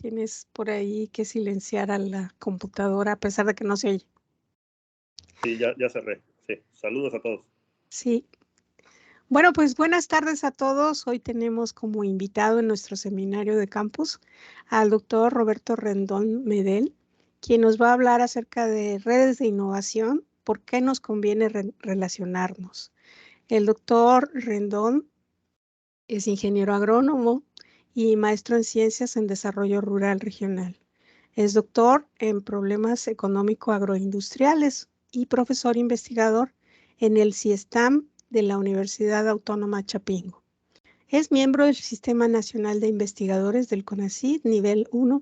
Tienes por ahí que silenciar a la computadora a pesar de que no se oye. Sí, ya cerré. Sí, saludos a todos. Sí. Bueno, pues buenas tardes a todos. Hoy tenemos como invitado en nuestro seminario de campus al doctor Roberto Rendón Medel, quien nos va a hablar acerca de redes de innovación, por qué nos conviene relacionarnos. El doctor Rendón es ingeniero agrónomo y maestro en ciencias en desarrollo rural regional. Es doctor en problemas económico-agroindustriales y profesor investigador en el CIESTAM de la Universidad Autónoma Chapingo. Es miembro del Sistema Nacional de Investigadores del CONACYT nivel 1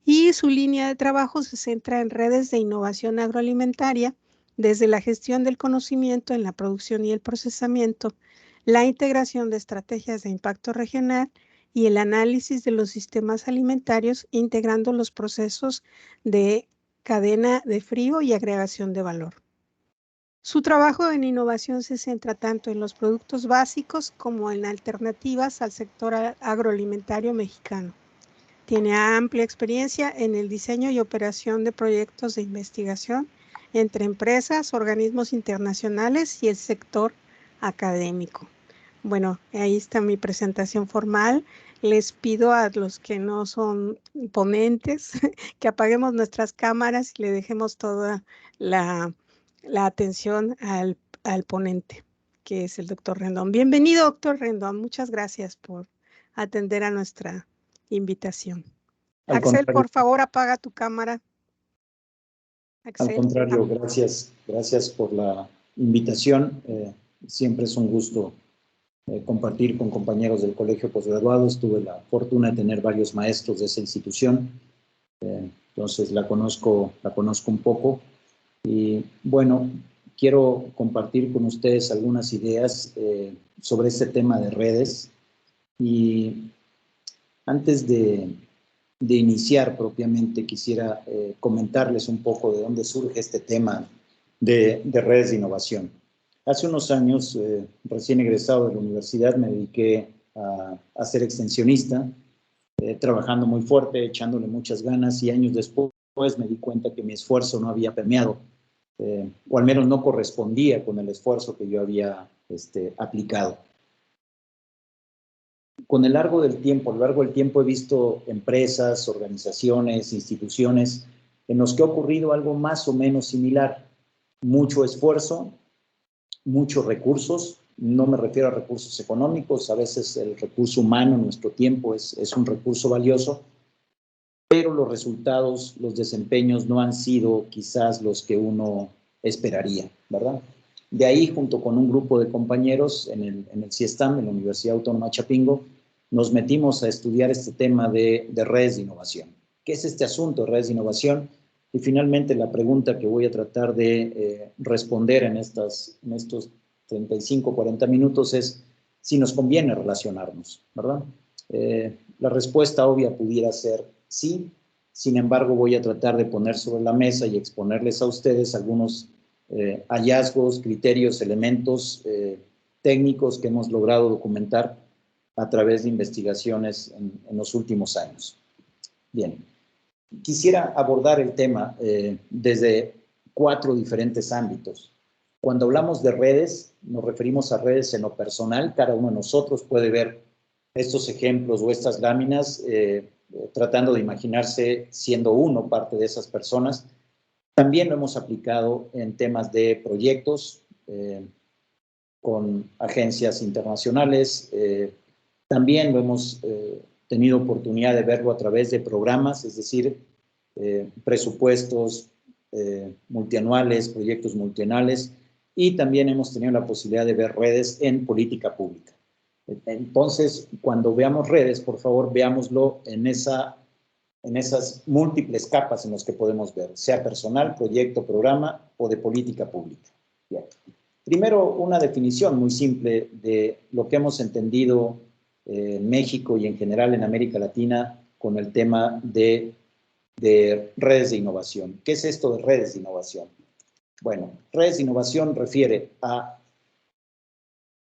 y su línea de trabajo se centra en redes de innovación agroalimentaria desde la gestión del conocimiento en la producción y el procesamiento, la integración de estrategias de impacto regional y el análisis de los sistemas alimentarios, integrando los procesos de cadena de frío y agregación de valor. Su trabajo en innovación se centra tanto en los productos básicos como en alternativas al sector agroalimentario mexicano. Tiene amplia experiencia en el diseño y operación de proyectos de investigación entre empresas, organismos internacionales y el sector académico. Bueno, ahí está mi presentación formal. Les pido a los que no son ponentes que apaguemos nuestras cámaras y le dejemos toda la atención al ponente, que es el doctor Rendón. Bienvenido, doctor Rendón. Muchas gracias por atender a nuestra invitación. Axel, por favor, apaga tu cámara. Axel. Al contrario, gracias por la invitación. Siempre es un gusto compartir con compañeros del colegio posgraduados. Tuve la fortuna de tener varios maestros de esa institución, entonces la conozco un poco. Y bueno, quiero compartir con ustedes algunas ideas sobre este tema de redes. Y antes de iniciar propiamente, quisiera comentarles un poco de dónde surge este tema de redes de innovación. Hace unos años, recién egresado de la universidad, me dediqué a ser extensionista, trabajando muy fuerte, echándole muchas ganas, y años después me di cuenta que mi esfuerzo no había permeado, o al menos no correspondía con el esfuerzo que yo había aplicado. Con el largo del tiempo he visto empresas, organizaciones, instituciones en los que ha ocurrido algo más o menos similar. Mucho esfuerzo, muchos recursos, no me refiero a recursos económicos, a veces el recurso humano, nuestro tiempo es un recurso valioso, pero los resultados, los desempeños no han sido quizás los que uno esperaría, ¿verdad? De ahí, junto con un grupo de compañeros en el CIESTAM, en la Universidad Autónoma Chapingo, nos metimos a estudiar este tema de redes de innovación. ¿Qué es este asunto de redes de innovación? Y finalmente la pregunta que voy a tratar de responder en estos 35, 40 minutos es si nos conviene relacionarnos, ¿verdad? La respuesta obvia pudiera ser sí. Sin embargo, voy a tratar de poner sobre la mesa y exponerles a ustedes algunos hallazgos, criterios, elementos técnicos que hemos logrado documentar a través de investigaciones en los últimos años. Bien, quisiera abordar el tema desde 4 diferentes ámbitos. Cuando hablamos de redes, nos referimos a redes en lo personal. Cada uno de nosotros puede ver estos ejemplos o estas láminas tratando de imaginarse siendo uno parte de esas personas. También lo hemos aplicado en temas de proyectos con agencias internacionales. También lo hemos tenido oportunidad de verlo a través de programas, es decir, presupuestos multianuales, proyectos multianuales, y también hemos tenido la posibilidad de ver redes en política pública. Entonces, cuando veamos redes, por favor, veámoslo en esas múltiples capas en las que podemos ver, sea personal, proyecto, programa o de política pública. Bien. Primero, una definición muy simple de lo que hemos entendido en México y en general en América Latina con el tema de redes de innovación. ¿Qué es esto de redes de innovación? Bueno, redes de innovación refiere a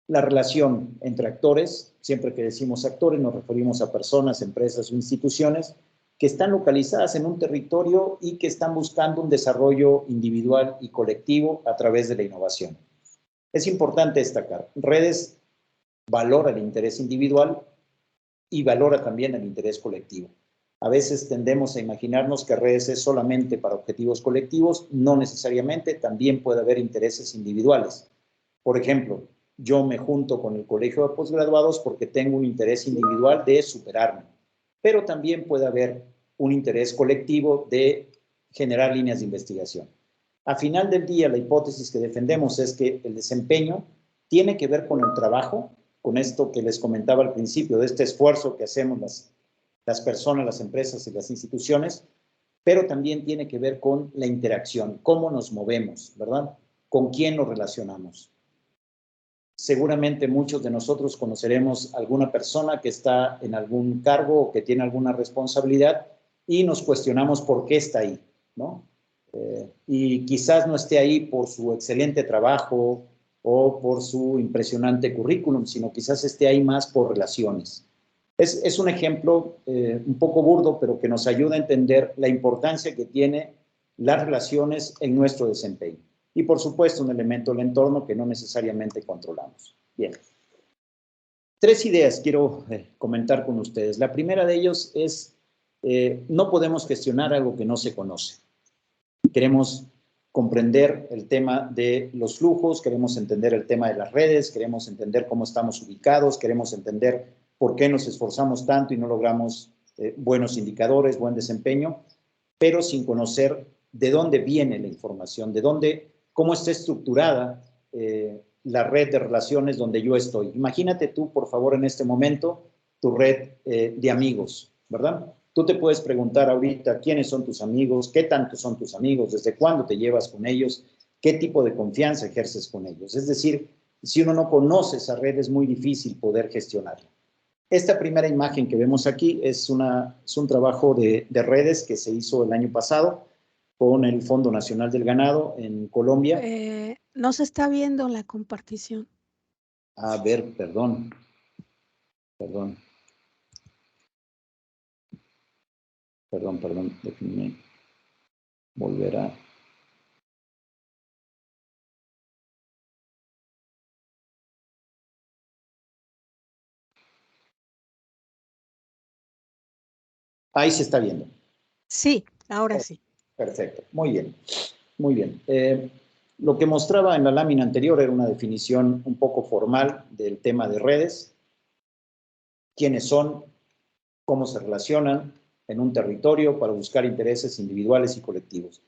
la relación entre actores. Siempre que decimos actores nos referimos a personas, empresas o instituciones que están localizadas en un territorio y que están buscando un desarrollo individual y colectivo a través de la innovación. Es importante destacar, redes valora el interés individual y valora también el interés colectivo. A veces tendemos a imaginarnos que redes es solamente para objetivos colectivos, no necesariamente, también puede haber intereses individuales. Por ejemplo, yo me junto con el colegio de posgraduados porque tengo un interés individual de superarme, pero también puede haber un interés colectivo de generar líneas de investigación. A final del día, la hipótesis que defendemos es que el desempeño tiene que ver con el trabajo, con esto que les comentaba al principio, de este esfuerzo que hacemos las personas, las empresas y las instituciones, pero también tiene que ver con la interacción, cómo nos movemos, ¿verdad? Con quién nos relacionamos. Seguramente muchos de nosotros conoceremos alguna persona que está en algún cargo o que tiene alguna responsabilidad y nos cuestionamos por qué está ahí, ¿no? Y quizás no esté ahí por su excelente trabajo o por su impresionante currículum, sino quizás esté ahí más por relaciones. Es un ejemplo un poco burdo, pero que nos ayuda a entender la importancia que tiene las relaciones en nuestro desempeño. Y, por supuesto, un elemento del entorno que no necesariamente controlamos. Bien. 3 ideas quiero comentar con ustedes. La primera de ellos es, no podemos gestionar algo que no se conoce. Queremos comprender el tema de los flujos, queremos entender el tema de las redes, queremos entender cómo estamos ubicados, queremos entender por qué nos esforzamos tanto y no logramos buenos indicadores, buen desempeño, pero sin conocer de dónde viene la información, cómo está estructurada la red de relaciones donde yo estoy. Imagínate tú, por favor, en este momento, tu red de amigos, ¿verdad? Tú te puedes preguntar ahorita quiénes son tus amigos, qué tanto son tus amigos, desde cuándo te llevas con ellos, qué tipo de confianza ejerces con ellos. Es decir, si uno no conoce esa red, es muy difícil poder gestionarla. Esta primera imagen que vemos aquí es un trabajo de redes que se hizo el año pasado con el Fondo Nacional del Ganado en Colombia. No se está viendo la compartición. A ver, perdón. Déjenme volver a... Ahí se está viendo. Sí, ahora sí. Perfecto, muy bien, muy bien. Lo que mostraba en la lámina anterior era una definición un poco formal del tema de redes. Quiénes son, cómo se relacionan en un territorio para buscar intereses individuales y colectivos.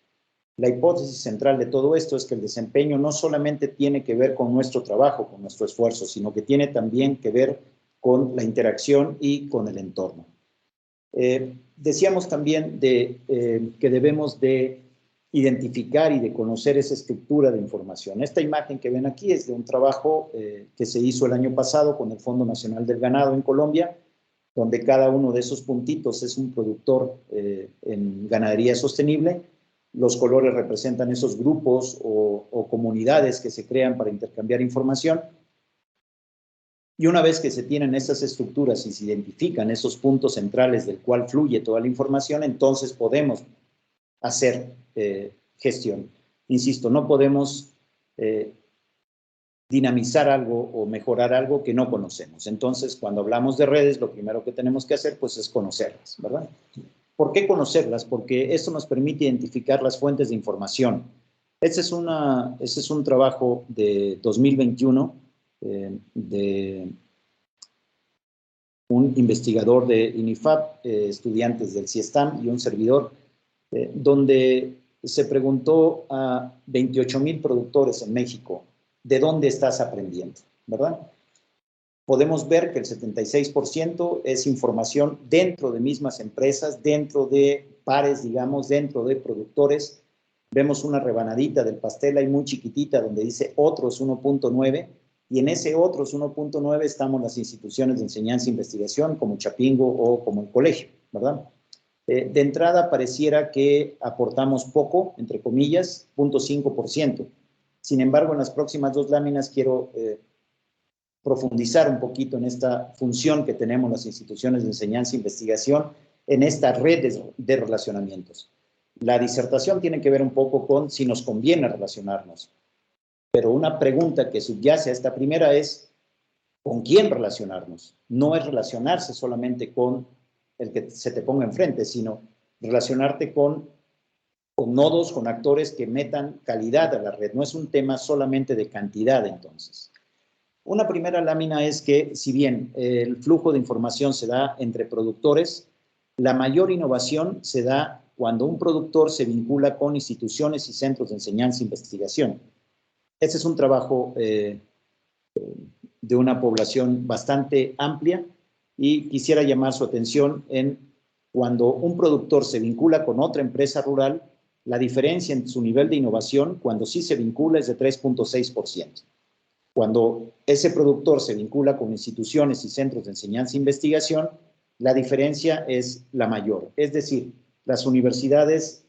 La hipótesis central de todo esto es que el desempeño no solamente tiene que ver con nuestro trabajo, con nuestro esfuerzo, sino que tiene también que ver con la interacción y con el entorno. Decíamos también que debemos de identificar y de conocer esa estructura de información. Esta imagen que ven aquí es de un trabajo que se hizo el año pasado con el Fondo Nacional del Ganado en Colombia, donde cada uno de esos puntitos es un productor en ganadería sostenible. Los colores representan esos grupos o comunidades que se crean para intercambiar información. Y una vez que se tienen esas estructuras y se identifican esos puntos centrales del cual fluye toda la información, entonces podemos hacer gestión. Insisto, no podemos dinamizar algo o mejorar algo que no conocemos. Entonces, cuando hablamos de redes, lo primero que tenemos que hacer, pues, es conocerlas, ¿verdad? ¿Por qué conocerlas? Porque esto nos permite identificar las fuentes de información. Este es un trabajo de 2021 de un investigador de INIFAP, estudiantes del CIESTAM y un servidor, donde se preguntó a 28,000 productores en México, ¿de dónde estás aprendiendo? ¿Verdad? Podemos ver que el 76% es información dentro de mismas empresas, dentro de pares, digamos, dentro de productores. Vemos una rebanadita del pastel ahí muy chiquitita donde dice otros 1.9 y en ese otros 1.9 estamos las instituciones de enseñanza e investigación como Chapingo o como el colegio, ¿verdad? De entrada pareciera que aportamos poco, entre comillas, 0.5%. Sin embargo, en las próximas 2 láminas quiero profundizar un poquito en esta función que tenemos las instituciones de enseñanza e investigación en esta red de relacionamientos. La disertación tiene que ver un poco con si nos conviene relacionarnos, pero una pregunta que subyace a esta primera es ¿con quién relacionarnos? No es relacionarse solamente con el que se te ponga enfrente, sino relacionarte con nodos, con actores que metan calidad a la red. No es un tema solamente de cantidad, entonces. Una primera lámina es que, si bien el flujo de información se da entre productores, la mayor innovación se da cuando un productor se vincula con instituciones y centros de enseñanza e investigación. Ese es un trabajo de una población bastante amplia y quisiera llamar su atención en cuando un productor se vincula con otra empresa rural, la diferencia en su nivel de innovación cuando sí se vincula es de 3.6%. Cuando ese productor se vincula con instituciones y centros de enseñanza e investigación, la diferencia es la mayor. Es decir, las universidades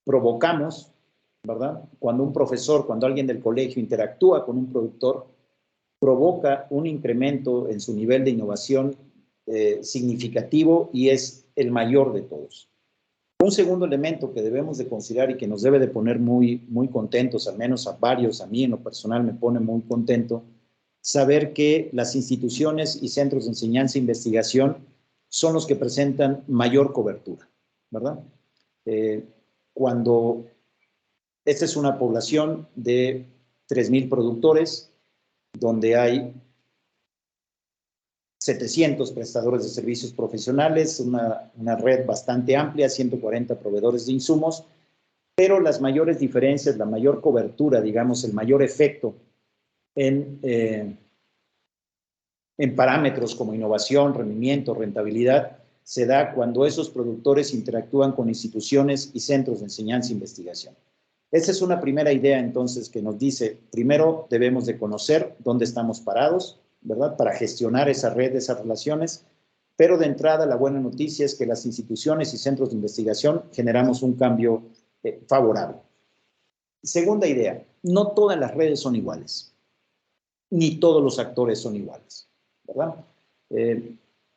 provocamos, ¿verdad? Cuando un profesor, cuando alguien del colegio interactúa con un productor, provoca un incremento en su nivel de innovación significativo y es el mayor de todos. Un segundo elemento que debemos de considerar y que nos debe de poner muy contentos, al menos a varios, a mí en lo personal me pone muy contento, saber que las instituciones y centros de enseñanza e investigación son los que presentan mayor cobertura, ¿verdad? Cuando esta es una población de 3,000 productores, donde hay 700 prestadores de servicios profesionales, una red bastante amplia, 140 proveedores de insumos, pero las mayores diferencias, la mayor cobertura, digamos, el mayor efecto en parámetros como innovación, rendimiento, rentabilidad, se da cuando esos productores interactúan con instituciones y centros de enseñanza e investigación. Esa es una primera idea, entonces, que nos dice, primero debemos de conocer dónde estamos parados, ¿verdad? Para gestionar esa red, esas relaciones, pero de entrada la buena noticia es que las instituciones y centros de investigación generamos un cambio favorable. Segunda idea, no todas las redes son iguales, ni todos los actores son iguales, ¿verdad?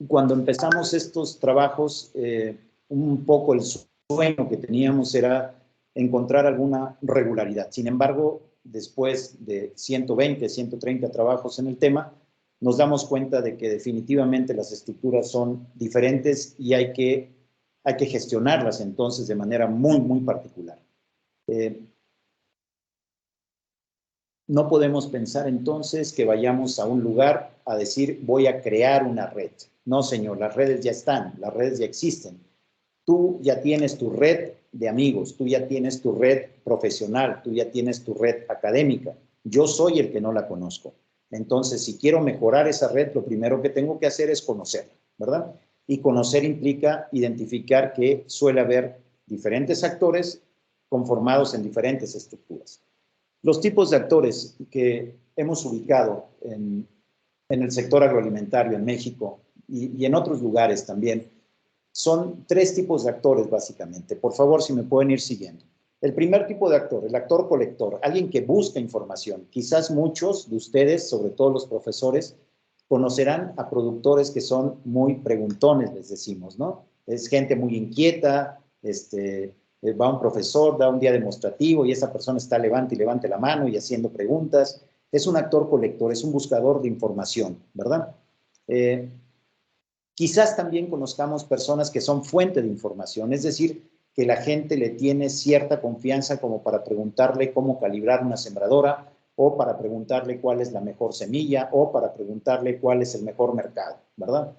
Cuando empezamos estos trabajos, un poco el sueño que teníamos era encontrar alguna regularidad. Sin embargo, después de 120, 130 trabajos en el tema, nos damos cuenta de que definitivamente las estructuras son diferentes y hay que gestionarlas entonces de manera muy particular. No podemos pensar entonces que vayamos a un lugar a decir voy a crear una red. No, señor, las redes ya están, las redes ya existen. Tú ya tienes tu red de amigos, tú ya tienes tu red profesional, tú ya tienes tu red académica. Yo soy el que no la conozco. Entonces, si quiero mejorar esa red, lo primero que tengo que hacer es conocerla, ¿verdad? Y conocer implica identificar que suele haber diferentes actores conformados en diferentes estructuras. Los tipos de actores que hemos ubicado en el sector agroalimentario en México y en otros lugares también, son 3 tipos de actores básicamente. Por favor, si me pueden ir siguiendo. El primer tipo de actor, el actor colector, alguien que busca información. Quizás muchos de ustedes, sobre todo los profesores, conocerán a productores que son muy preguntones, les decimos, ¿no? Es gente muy inquieta, va un profesor, da un día demostrativo y esa persona está levante y levante la mano y haciendo preguntas. Es un actor colector, es un buscador de información, ¿verdad? Quizás también conozcamos personas que son fuente de información, es decir, que la gente le tiene cierta confianza como para preguntarle cómo calibrar una sembradora o para preguntarle cuál es la mejor semilla o para preguntarle cuál es el mejor mercado, ¿verdad?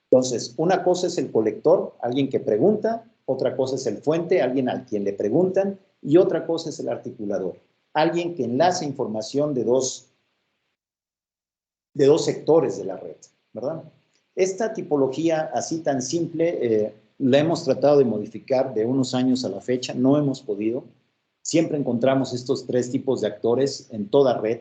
Entonces, una cosa es el colector, alguien que pregunta, otra cosa es el fuente, alguien al quien le preguntan, y otra cosa es el articulador, alguien que enlaza información de dos sectores de la red, ¿verdad? Esta tipología así tan simple la hemos tratado de modificar de unos años a la fecha, no hemos podido. Siempre encontramos estos 3 tipos de actores en toda red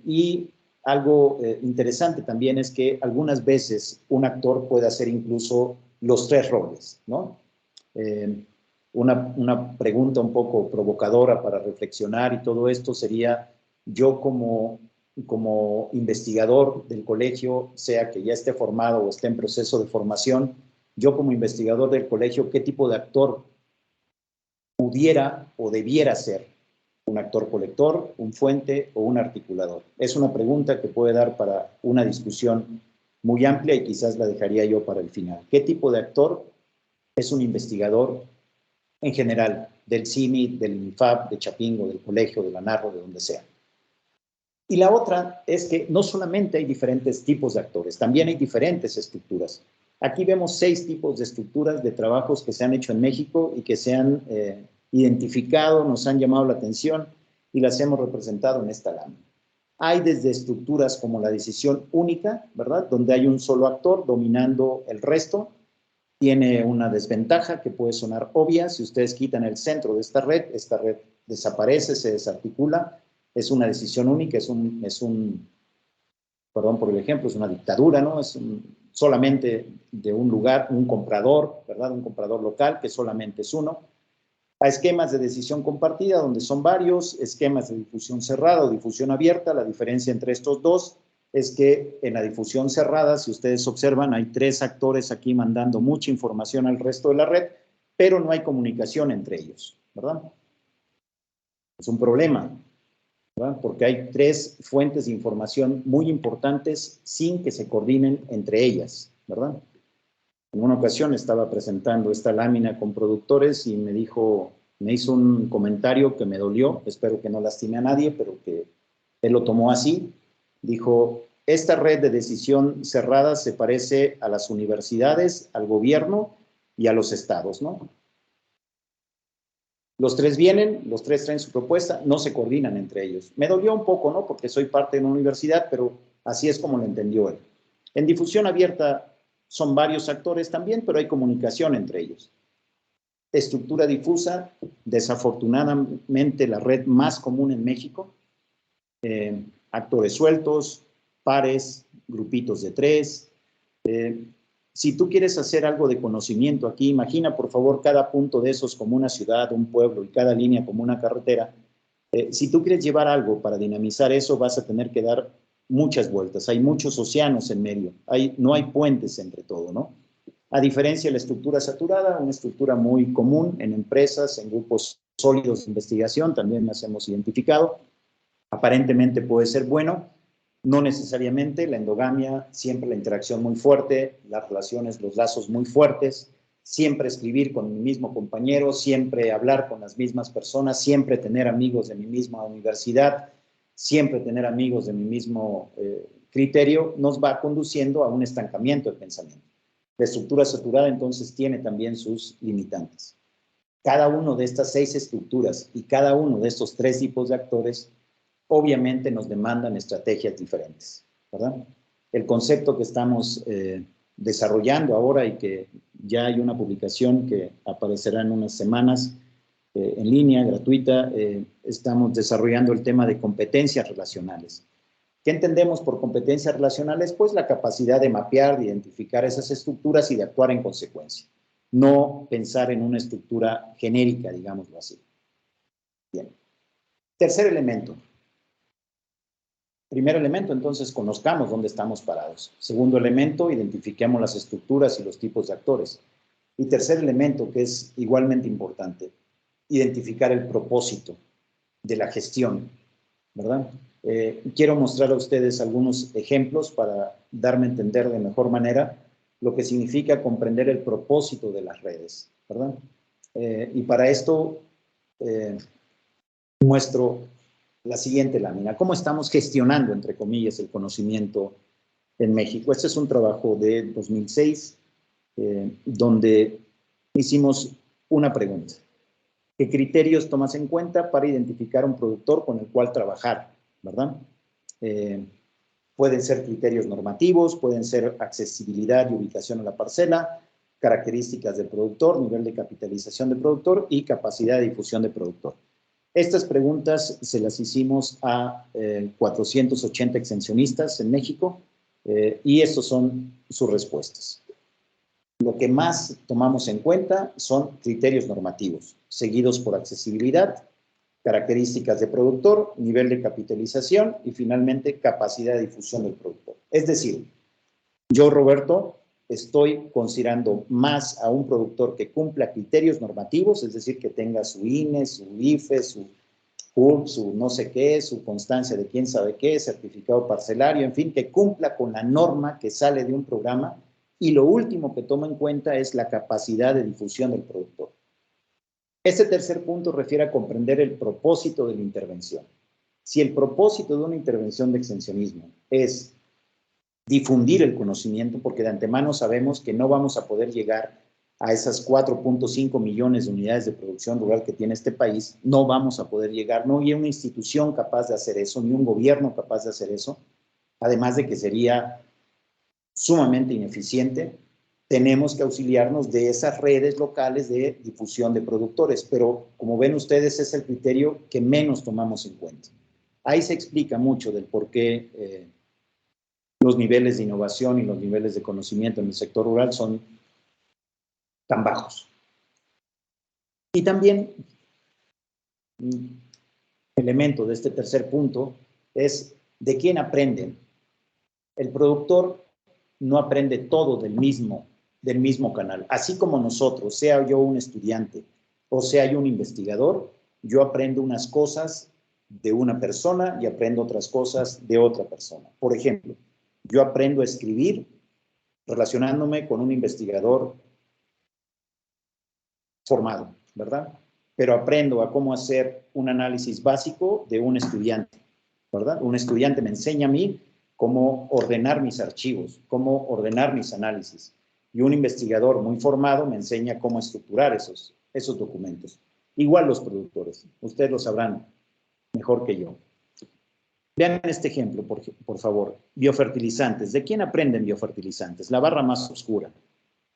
y algo interesante también es que algunas veces un actor puede hacer incluso los 3 roles, ¿no? Una pregunta un poco provocadora para reflexionar y todo esto sería, yo como como investigador del colegio, sea que ya esté formado o esté en proceso de formación, yo como investigador del colegio, ¿qué tipo de actor pudiera o debiera ser? ¿Un actor colector, un fuente o un articulador? Es una pregunta que puede dar para una discusión muy amplia y quizás la dejaría yo para el final. ¿Qué tipo de actor es un investigador en general, del CIMI, del INIFAP, de Chapingo, del colegio, de la Narro, de donde sea? Y la otra es que no solamente hay diferentes tipos de actores, también hay diferentes estructuras. Aquí vemos 6 tipos de estructuras de trabajos que se han hecho en México y que se han identificado, nos han llamado la atención y las hemos representado en esta lámina. Hay desde estructuras como la decisión única, ¿verdad? Donde hay un solo actor dominando el resto. Tiene una desventaja que puede sonar obvia. Si ustedes quitan el centro de esta red desaparece, se desarticula. Es una decisión única, perdón por el ejemplo, es una dictadura, ¿no? Solamente de un lugar, un comprador, ¿verdad? Un comprador local que solamente es uno. A esquemas de decisión compartida, donde son varios, esquemas de difusión cerrada o difusión abierta. La diferencia entre estos dos es que en la difusión cerrada, si ustedes observan, hay 3 actores aquí mandando mucha información al resto de la red, pero no hay comunicación entre ellos, ¿verdad? Es un problema, ¿verdad? Porque hay 3 fuentes de información muy importantes sin que se coordinen entre ellas, ¿verdad? En una ocasión estaba presentando esta lámina con productores y me hizo un comentario que me dolió, espero que no lastime a nadie, pero que él lo tomó así. Dijo, esta red de decisión cerrada se parece a las universidades, al gobierno y a los estados, ¿no? Los 3 vienen, los 3 traen su propuesta, no se coordinan entre ellos. Me dolió un poco, ¿no? Porque soy parte de una universidad, pero así es como lo entendió él. En difusión abierta son varios actores también, pero hay comunicación entre ellos. Estructura difusa, desafortunadamente la red más común en México. Actores sueltos, pares, grupitos de 3. Si tú quieres hacer algo de conocimiento aquí, imagina por favor cada punto de esos como una ciudad, un pueblo y cada línea como una carretera. Si tú quieres llevar algo para dinamizar eso, vas a tener que dar muchas vueltas. Hay muchos océanos en medio. No hay puentes entre todo, ¿no? A diferencia de la estructura saturada, una estructura muy común en empresas, en grupos sólidos de investigación, también las hemos identificado. Aparentemente puede ser bueno, no necesariamente. La endogamia, siempre la interacción muy fuerte, las relaciones, los lazos muy fuertes, siempre escribir con mi mismo compañero, siempre hablar con las mismas personas, siempre tener amigos de mi misma universidad, siempre tener amigos de mi mismo criterio, nos va conduciendo a un estancamiento de pensamiento. La estructura saturada entonces tiene también sus limitantes. Cada una de estas 6 estructuras y cada uno de estos 3 tipos de actores obviamente nos demandan estrategias diferentes, ¿verdad? El concepto que estamos desarrollando ahora y que ya hay una publicación que aparecerá en unas semanas en línea, gratuita, estamos desarrollando el tema de competencias relacionales. ¿Qué entendemos por competencias relacionales? Pues la capacidad de mapear, de identificar esas estructuras y de actuar en consecuencia. No pensar en una estructura genérica, digámoslo así. Bien. Tercer elemento. Primer elemento, entonces, conozcamos dónde estamos parados. Segundo elemento, identifiquemos las estructuras y los tipos de actores. Y tercer elemento, que es igualmente importante, identificar el propósito de la gestión, ¿verdad? Quiero mostrar a ustedes algunos ejemplos para darme a entender de mejor manera lo que significa comprender el propósito de las redes, ¿verdad? Y para esto muestro la siguiente lámina. ¿Cómo estamos gestionando, entre comillas, el conocimiento en México? Este es un trabajo de 2006, donde hicimos una pregunta. ¿Qué criterios tomas en cuenta para identificar un productor con el cual trabajar, verdad? Pueden ser criterios normativos, pueden ser accesibilidad y ubicación a la parcela, características del productor, nivel de capitalización del productor y capacidad de difusión del productor. Estas preguntas se las hicimos a 480 extensionistas en México y estas son sus respuestas. Lo que más tomamos en cuenta son criterios normativos, seguidos por accesibilidad, características de productor, nivel de capitalización y finalmente capacidad de difusión del productor. Es decir, yo, Roberto, estoy considerando más a un productor que cumpla criterios normativos, es decir, que tenga su INE, su IFE, su CURP, su no sé qué, su constancia de quién sabe qué, certificado parcelario, en fin, que cumpla con la norma que sale de un programa. Y lo último que toma en cuenta es la capacidad de difusión del productor. Este tercer punto refiere a comprender el propósito de la intervención. Si el propósito de una intervención de extensionismo es difundir el conocimiento, porque de antemano sabemos que no vamos a poder llegar a esas 4.5 millones de unidades de producción rural que tiene este país, no vamos a poder llegar, no hay una institución capaz de hacer eso, ni un gobierno capaz de hacer eso, además de que sería sumamente ineficiente. Tenemos que auxiliarnos de esas redes locales de difusión de productores, pero como ven ustedes es el criterio que menos tomamos en cuenta. Ahí se explica mucho del por qué los niveles de innovación y los niveles de conocimiento en el sector rural son tan bajos. Y también un elemento de este tercer punto es de quién aprenden. El productor no aprende todo del mismo canal. Así como nosotros, sea yo un estudiante o sea yo un investigador, yo aprendo unas cosas de una persona y aprendo otras cosas de otra persona. Por ejemplo, yo aprendo a escribir relacionándome con un investigador formado, ¿verdad? Pero aprendo a cómo hacer un análisis básico de un estudiante, ¿verdad? Un estudiante me enseña a mí cómo ordenar mis archivos, cómo ordenar mis análisis. Y un investigador muy formado me enseña cómo estructurar esos documentos. Igual los productores, ustedes lo sabrán mejor que yo. Vean este ejemplo, por favor. Biofertilizantes. ¿De quién aprenden biofertilizantes? La barra más oscura.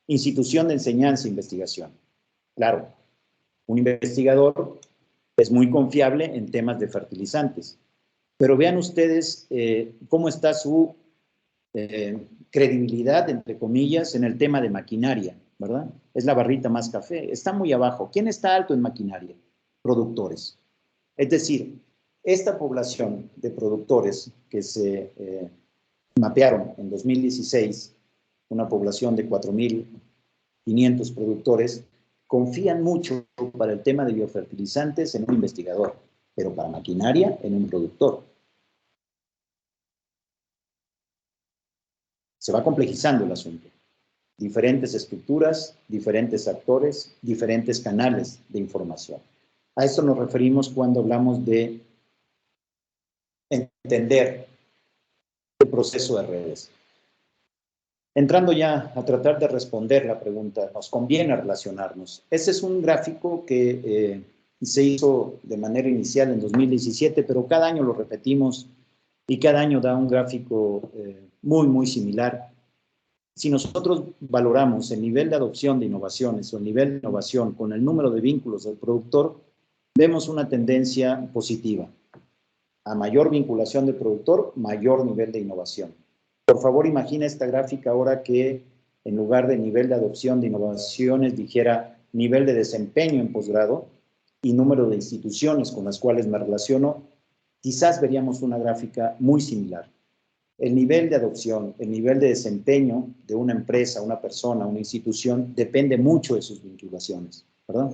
Institución de enseñanza e investigación. Claro, un investigador es muy confiable en temas de fertilizantes. Pero vean ustedes cómo está su credibilidad, entre comillas, en el tema de maquinaria, ¿verdad? Es la barrita más café. Está muy abajo. ¿Quién está alto en maquinaria? Productores. Es decir, esta población de productores que se mapearon en 2016, una población de 4.500 productores, confían mucho para el tema de biofertilizantes en un investigador, pero para maquinaria en un productor. Se va complejizando el asunto. Diferentes estructuras, diferentes actores, diferentes canales de información. A esto nos referimos cuando hablamos de entender el proceso de redes. Entrando ya a tratar de responder la pregunta, ¿nos conviene relacionarnos? Ese es un gráfico que se hizo de manera inicial en 2017, pero cada año lo repetimos y cada año da un gráfico muy similar. Si nosotros valoramos el nivel de adopción de innovaciones o el nivel de innovación con el número de vínculos del productor, vemos una tendencia positiva. A mayor vinculación del productor, mayor nivel de innovación. Por favor, imagina esta gráfica ahora que en lugar de nivel de adopción de innovaciones dijera nivel de desempeño en posgrado y número de instituciones con las cuales me relaciono, quizás veríamos una gráfica muy similar. El nivel de adopción, el nivel de desempeño de una empresa, una persona, una institución, depende mucho de sus vinculaciones, ¿verdad?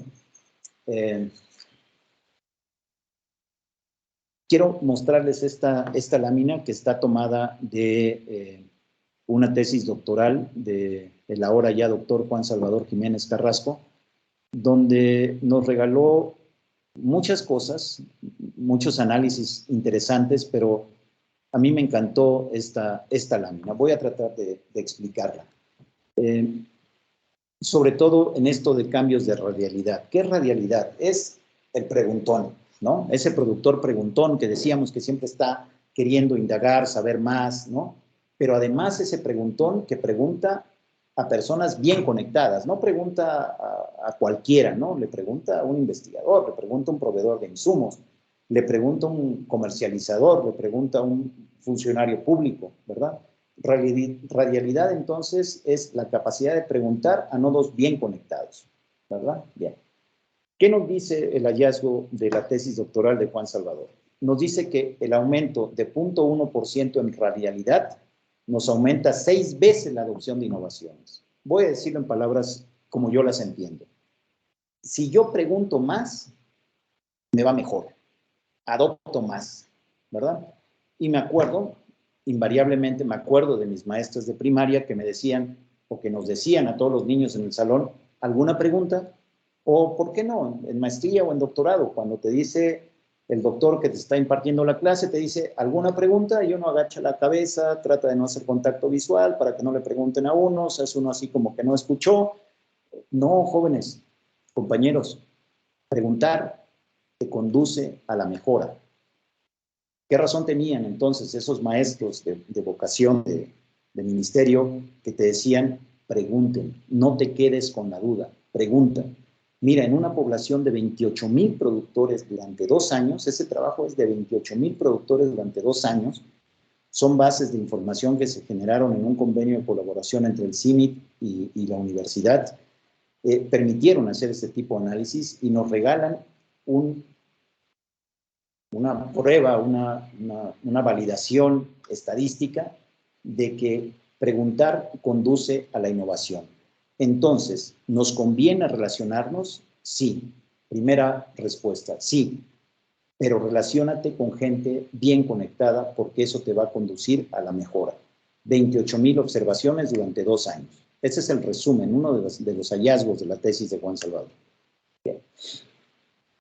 Quiero mostrarles esta lámina que está tomada de una tesis doctoral del ahora ya doctor Juan Salvador Jiménez Carrasco, donde nos regaló muchas cosas, muchos análisis interesantes, pero a mí me encantó esta lámina. Voy a tratar de explicarla. Sobre todo en esto de cambios de radialidad. ¿Qué es radialidad? Es el preguntón, ¿no? Ese productor preguntón que decíamos que siempre está queriendo indagar, saber más, ¿no? Pero además ese preguntón que pregunta a personas bien conectadas, no pregunta a cualquiera, ¿no? Le pregunta a un investigador, le pregunta a un proveedor de insumos, le pregunta a un comercializador, le pregunta a un funcionario público, ¿verdad? Radialidad, entonces, es la capacidad de preguntar a nodos bien conectados, ¿verdad? Bien. ¿Qué nos dice el hallazgo de la tesis doctoral de Juan Salvador? Nos dice que el aumento de 0.1% en radialidad nos aumenta 6 veces la adopción de innovaciones. Voy a decirlo en palabras como yo las entiendo. Si yo pregunto más, me va mejor. Adopto más, ¿verdad? Y me acuerdo, invariablemente me acuerdo de mis maestras de primaria que me decían, o que nos decían a todos los niños en el salón, ¿alguna pregunta? O, ¿por qué no? En maestría o en doctorado, cuando te dice el doctor que te está impartiendo la clase, te dice, ¿alguna pregunta? Y uno agacha la cabeza, trata de no hacer contacto visual para que no le pregunten a uno, o sea, es uno así como que no escuchó. No, jóvenes, compañeros, preguntar te conduce a la mejora. ¿Qué razón tenían entonces esos maestros de vocación de ministerio que te decían, pregunten, no te quedes con la duda, pregunta? Mira, en una población de 28,000 productores durante 2 años, ese trabajo es de 28,000 productores durante 2 años, son bases de información que se generaron en un convenio de colaboración entre el CIMIC y la universidad, permitieron hacer este tipo de análisis y nos regalan una prueba, una validación estadística de que preguntar conduce a la innovación. Entonces, ¿nos conviene relacionarnos? Sí. Primera respuesta, sí. Pero relaciónate con gente bien conectada porque eso te va a conducir a la mejora. 28,000 observaciones durante 2 años. Ese es el resumen, uno de los hallazgos de la tesis de Juan Salvador. Bien.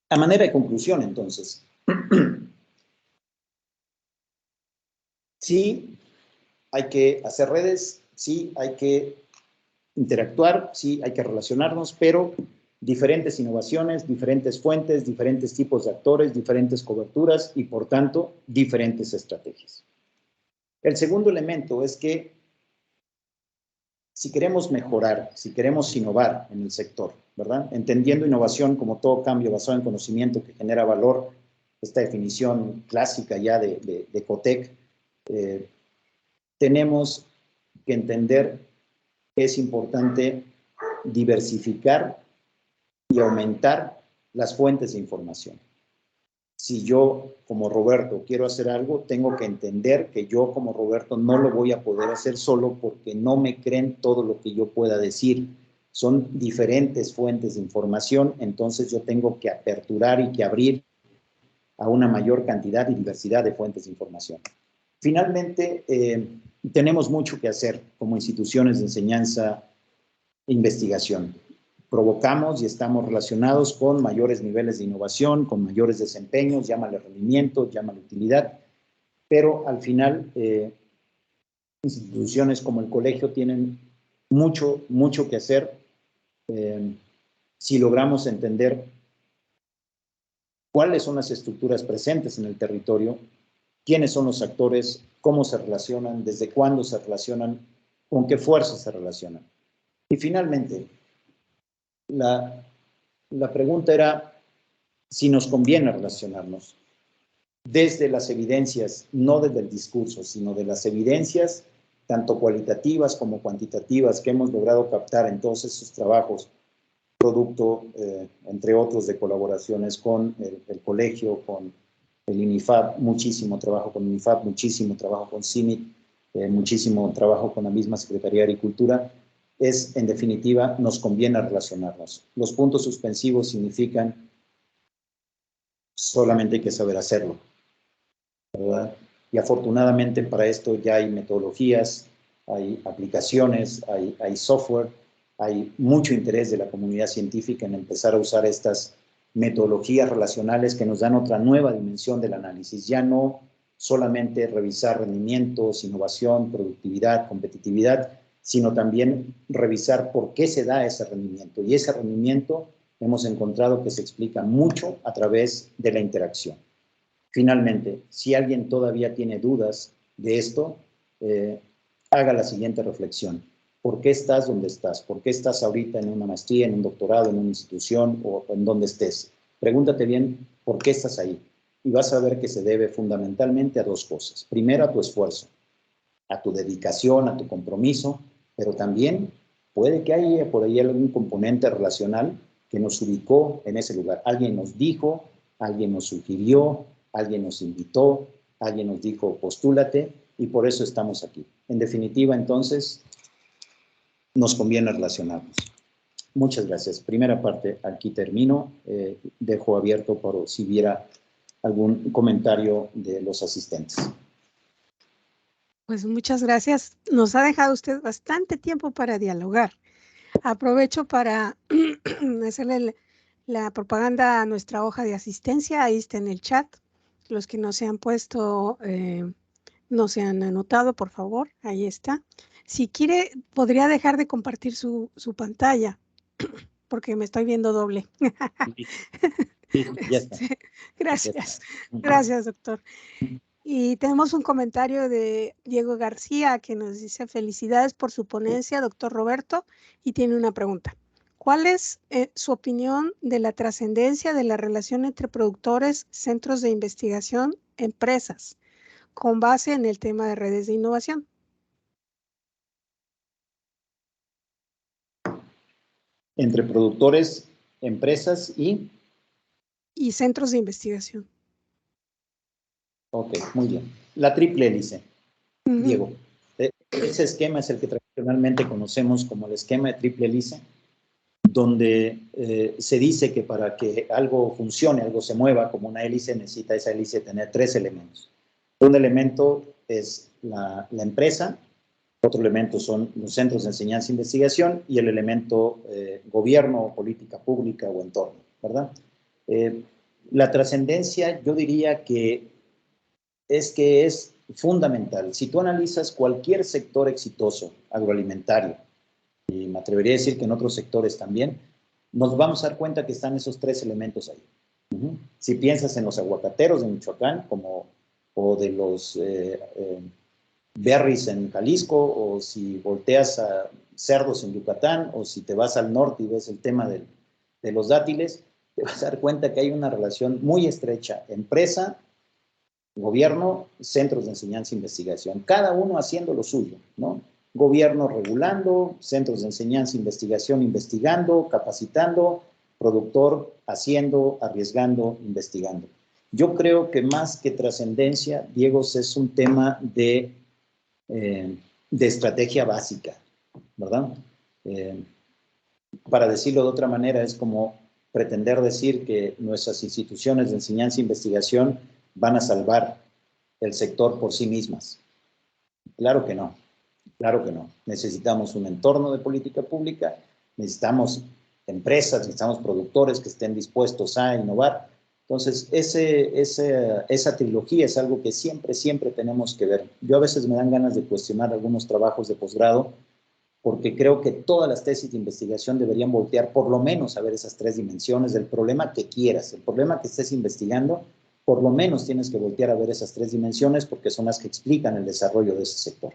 A manera de conclusión, entonces, sí hay que hacer redes, sí hay que interactuar, sí hay que relacionarnos, pero diferentes innovaciones, diferentes fuentes, diferentes tipos de actores, diferentes coberturas y, por tanto, diferentes estrategias. El segundo elemento es que si queremos mejorar, si queremos innovar en el sector, ¿verdad? Entendiendo innovación como todo cambio basado en conocimiento que genera valor, esta definición clásica ya de Cotec, tenemos que entender que es importante diversificar y aumentar las fuentes de información. Si yo, como Roberto, quiero hacer algo, tengo que entender que yo, como Roberto, no lo voy a poder hacer solo porque no me creen todo lo que yo pueda decir. Son diferentes fuentes de información, entonces yo tengo que aperturar y que abrir a una mayor cantidad y diversidad de fuentes de información. Finalmente, tenemos mucho que hacer como instituciones de enseñanza e investigación. Provocamos y estamos relacionados con mayores niveles de innovación, con mayores desempeños, llámale rendimiento, llámale utilidad, pero al final instituciones como el colegio tienen mucho que hacer si logramos entender cuáles son las estructuras presentes en el territorio, quiénes son los actores, cómo se relacionan, desde cuándo se relacionan, con qué fuerzas se relacionan. Y finalmente, la pregunta era si nos conviene relacionarnos desde las evidencias, no desde el discurso, sino de las evidencias, tanto cualitativas como cuantitativas, que hemos logrado captar en todos esos trabajos, producto, entre otros, de colaboraciones con el colegio, con el INIFAP, muchísimo trabajo con INIFAP, muchísimo trabajo con CIMIC, muchísimo trabajo con la misma Secretaría de Agricultura. Es, en definitiva, nos conviene relacionarnos. Los puntos suspensivos significan solamente hay que saber hacerlo, ¿verdad? Y afortunadamente para esto ya hay metodologías, hay aplicaciones, hay software, hay mucho interés de la comunidad científica en empezar a usar estas metodologías relacionales que nos dan otra nueva dimensión del análisis. Ya no solamente revisar rendimientos, innovación, productividad, competitividad, sino también revisar por qué se da ese rendimiento. Y ese rendimiento hemos encontrado que se explica mucho a través de la interacción. Finalmente, si alguien todavía tiene dudas de esto, haga la siguiente reflexión. ¿Por qué estás donde estás? ¿Por qué estás ahorita en una maestría, en un doctorado, en una institución o en donde estés? Pregúntate bien por qué estás ahí. Y vas a ver que se debe fundamentalmente a 2 cosas. Primero, a tu esfuerzo, a tu dedicación, a tu compromiso, pero también puede que haya por ahí algún componente relacional que nos ubicó en ese lugar. Alguien nos dijo, alguien nos sugirió, alguien nos invitó, alguien nos dijo, postúlate, y por eso estamos aquí. En definitiva, entonces, nos conviene relacionarnos. Muchas gracias. Primera parte, aquí termino. Dejo abierto por si hubiera algún comentario de los asistentes. Pues muchas gracias. Nos ha dejado usted bastante tiempo para dialogar. Aprovecho para hacerle la propaganda a nuestra hoja de asistencia. Ahí está en el chat. Los que no se han puesto, no se han anotado, por favor. Ahí está. Si quiere, podría dejar de compartir su pantalla, porque me estoy viendo doble. Sí, ya está. Gracias. Gracias, doctor. Y tenemos un comentario de Diego García que nos dice: felicidades por su ponencia, doctor Roberto, y tiene una pregunta. ¿Cuál es su opinión de la trascendencia de la relación entre productores, centros de investigación, empresas, con base en el tema de redes de innovación? Entre productores, empresas y centros de investigación. Ok, muy bien. La triple hélice, Diego. Ese esquema es el que tradicionalmente conocemos como el esquema de triple hélice, donde se dice que para que algo funcione, algo se mueva como una hélice, necesita esa hélice tener 3 elementos. Un elemento es la empresa, otro elemento son los centros de enseñanza e investigación y el elemento gobierno, política pública o entorno, ¿verdad? La trascendencia, yo diría que es fundamental. Si tú analizas cualquier sector exitoso agroalimentario, y me atrevería a decir que en otros sectores también, nos vamos a dar cuenta que están esos 3 elementos ahí. Si piensas en los aguacateros de Michoacán, o de los berries en Jalisco, o si volteas a cerdos en Yucatán, o si te vas al norte y ves el tema de los dátiles, te vas a dar cuenta que hay una relación muy estrecha, empresa, gobierno, centros de enseñanza e investigación, cada uno haciendo lo suyo, ¿no? Gobierno regulando, centros de enseñanza e investigación investigando, capacitando, productor haciendo, arriesgando, investigando. Yo creo que más que trascendencia, Diego, es un tema de estrategia básica, ¿verdad? Para decirlo de otra manera, es como pretender decir que nuestras instituciones de enseñanza e investigación van a salvar el sector por sí mismas. Claro que no, claro que no. Necesitamos un entorno de política pública, necesitamos empresas, necesitamos productores que estén dispuestos a innovar. Entonces, esa trilogía es algo que siempre tenemos que ver. Yo a veces me dan ganas de cuestionar algunos trabajos de posgrado, porque creo que todas las tesis de investigación deberían voltear por lo menos a ver esas 3 dimensiones del problema que quieras, el problema que estés investigando, por lo menos tienes que voltear a ver esas 3 dimensiones porque son las que explican el desarrollo de ese sector.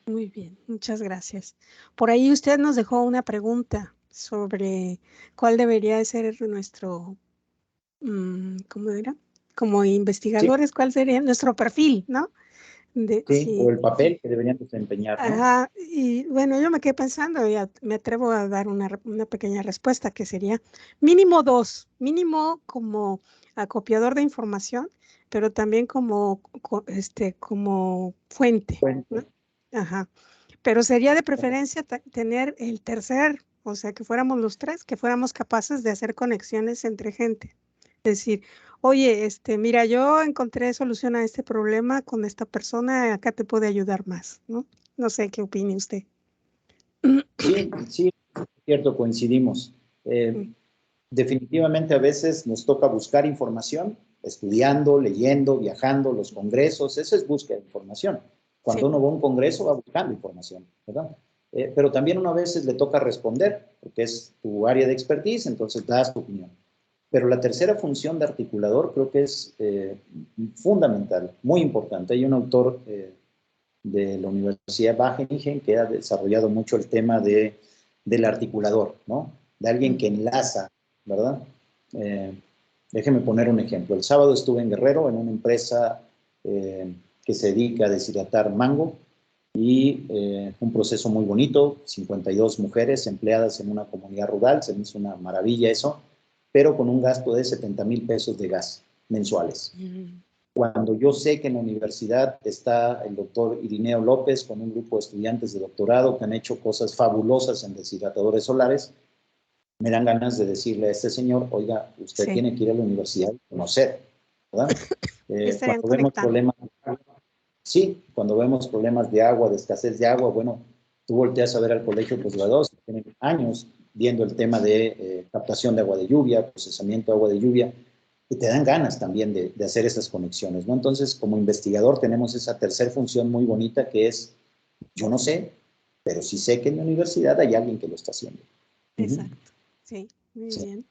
Muy bien, muchas gracias. Por ahí usted nos dejó una pregunta sobre cuál debería de ser nuestro, ¿cómo era? Como investigadores, ¿cuál sería nuestro perfil, no? Sí, o el papel que deberían desempeñar, ¿no? Ajá, y bueno, yo me quedé pensando, y me atrevo a dar una pequeña respuesta, que sería mínimo 2, mínimo como acopiador de información, pero también como fuente, ¿no? Ajá. Pero sería de preferencia tener el tercer, o sea, que fuéramos los 3, que fuéramos capaces de hacer conexiones entre gente. Es decir, oye, mira, yo encontré solución a este problema con esta persona, acá te puede ayudar más, ¿no? No sé qué opine usted. Sí, es cierto, coincidimos. Definitivamente a veces nos toca buscar información, estudiando, leyendo, viajando, los congresos, eso es búsqueda de información. Cuando uno va a un congreso va buscando información, ¿verdad? Pero también uno a veces le toca responder, porque es tu área de expertise, entonces das tu opinión. Pero la tercera función de articulador creo que es fundamental, muy importante. Hay un autor de la Universidad de Wageningen que ha desarrollado mucho el tema del articulador, ¿no? De alguien que enlaza, ¿verdad? Déjeme poner un ejemplo. El sábado estuve en Guerrero en una empresa que se dedica a deshidratar mango y un proceso muy bonito, 52 mujeres empleadas en una comunidad rural, se me hizo una maravilla eso, pero con un gasto de 70,000 pesos de gas mensuales. Cuando yo sé que en la universidad está el doctor Irineo López con un grupo de estudiantes de doctorado que han hecho cosas fabulosas en deshidratadores solares, me dan ganas de decirle a este señor, oiga, usted tiene que ir a la universidad y conocer, ¿verdad? Cuando vemos problemas, sí, cuando vemos problemas de agua, de escasez de agua, bueno, tú volteas a ver al colegio postgraduados que tienen años viendo el tema de captación de agua de lluvia, procesamiento de agua de lluvia, y te dan ganas también de hacer esas conexiones, ¿no? Entonces, como investigador tenemos esa tercera función muy bonita que es, yo no sé, pero sí sé que en la universidad hay alguien que lo está haciendo. Exacto, sí, muy bien.